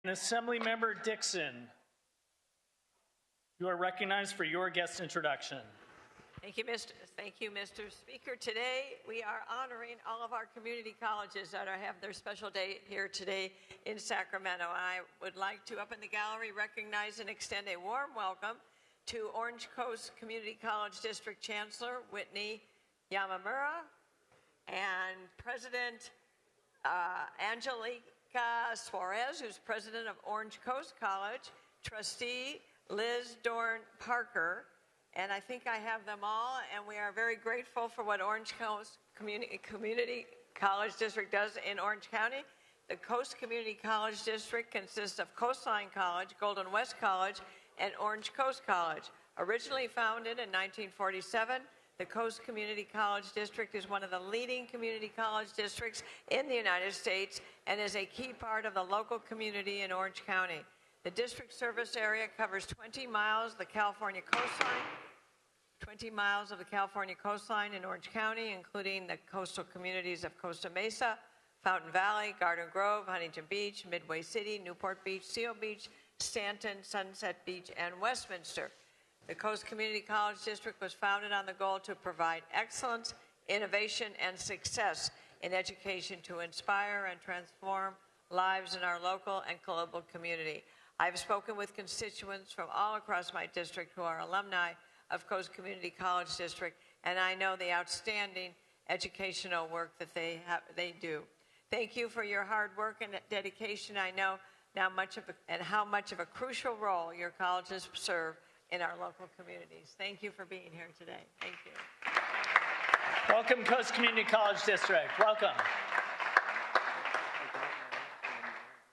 Assemblymember Dixon, you are recognized for your guest introduction. Thank you, Mr. Speaker. Today, we are honoring all of our community colleges that have their special day here today in Sacramento. I would like to, up in the gallery, recognize and extend a warm welcome to Orange Coast Community College District Chancellor Whitney Yamamura and President Angelica Suarez, who's president of Orange Coast College, Trustee Liz Dorn Parker, and I think I have them all, and we are very grateful for what Orange Coast Community College District does in Orange County. The Coast Community College District consists of Coastline College, Golden West College, and Orange Coast College. Originally founded in 1947, the Coast Community College District is one of the leading community college districts in the United States and is a key part of the local community in Orange County. The district service area covers 20 miles of the California coastline, 20 miles of the California coastline in Orange County, including the coastal communities of Costa Mesa, Fountain Valley, Garden Grove, Huntington Beach, Midway City, Newport Beach, Seal Beach, Stanton, Sunset Beach, and Westminster. The Coast Community College District was founded on the goal to provide excellence, innovation, and success in education to inspire and transform lives in our local and global community. I've spoken with constituents from all across my district who are alumni of Coast Community College District, and I know the outstanding educational work that they do. Thank you for your hard work and dedication. I know how much of a crucial role your colleges serve in our local communities. Thank you for being here today. Thank you. Welcome, Coast Community College District. Welcome.